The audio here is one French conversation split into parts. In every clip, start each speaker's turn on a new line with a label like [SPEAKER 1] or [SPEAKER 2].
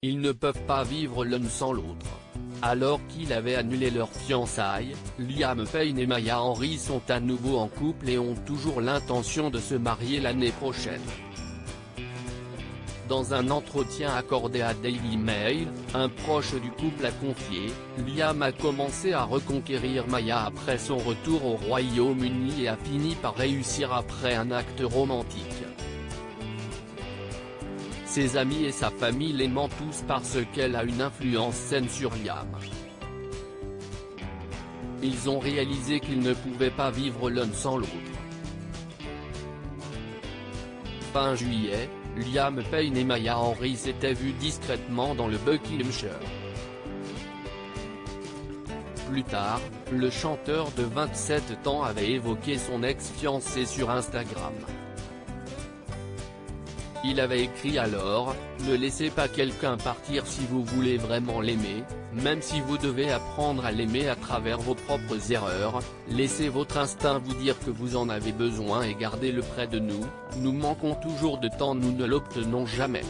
[SPEAKER 1] Ils ne peuvent pas vivre l'un sans l'autre. Alors qu'il avait annulé leur fiançailles, Liam Payne et Maya Henry sont à nouveau en couple et ont toujours l'intention de se marier l'année prochaine. Dans un entretien accordé à Daily Mail, un proche du couple a confié, Liam a commencé à reconquérir Maya après son retour au Royaume-Uni et a fini par réussir après un acte romantique. Ses amis et sa famille l'aiment tous parce qu'elle a une influence saine sur Liam. Ils ont réalisé qu'ils ne pouvaient pas vivre l'un sans l'autre. Fin juillet, Liam Payne et Maya Henry s'étaient vus discrètement dans le Buckinghamshire. Plus tard, le chanteur de 27 ans avait évoqué son ex-fiancée sur Instagram. Il avait écrit alors, « Ne laissez pas quelqu'un partir si vous voulez vraiment l'aimer, même si vous devez apprendre à l'aimer à travers vos propres erreurs, laissez votre instinct vous dire que vous en avez besoin et gardez-le près de nous, nous manquons toujours de temps, nous ne l'obtenons jamais. »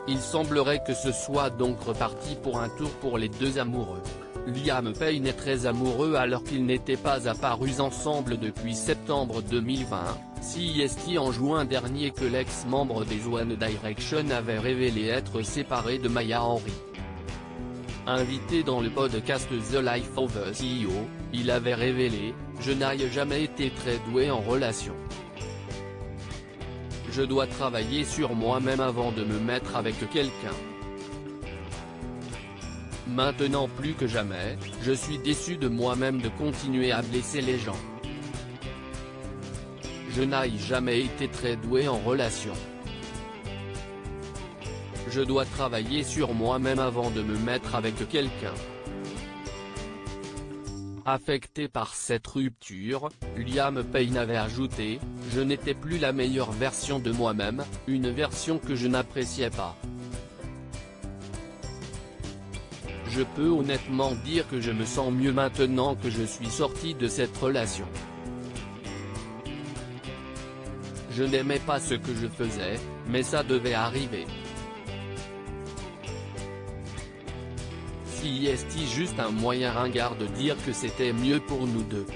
[SPEAKER 1] Il semblerait que ce soit donc reparti pour un tour pour les deux amoureux. Liam Payne est très amoureux alors qu'ils n'étaient pas apparus ensemble depuis septembre 2020, si est en juin dernier que l'ex-membre des One Direction avait révélé être séparé de Maya Henry. Invité dans le podcast The Life of a CEO, il avait révélé, « Je n'ai jamais été très doué en relation. Je dois travailler sur moi-même avant de me mettre avec quelqu'un. Maintenant plus que jamais, je suis déçu de moi-même de continuer à blesser les gens. Je n'ai jamais été très doué en relation. Je dois travailler sur moi-même avant de me mettre avec quelqu'un. » Affecté par cette rupture, Liam Payne avait ajouté, « Je n'étais plus la meilleure version de moi-même, une version que je n'appréciais pas. Je peux honnêtement dire que je me sens mieux maintenant que je suis sorti de cette relation. Je n'aimais pas ce que je faisais, mais ça devait arriver. Si est juste un moyen ringard de dire que c'était mieux pour nous deux. »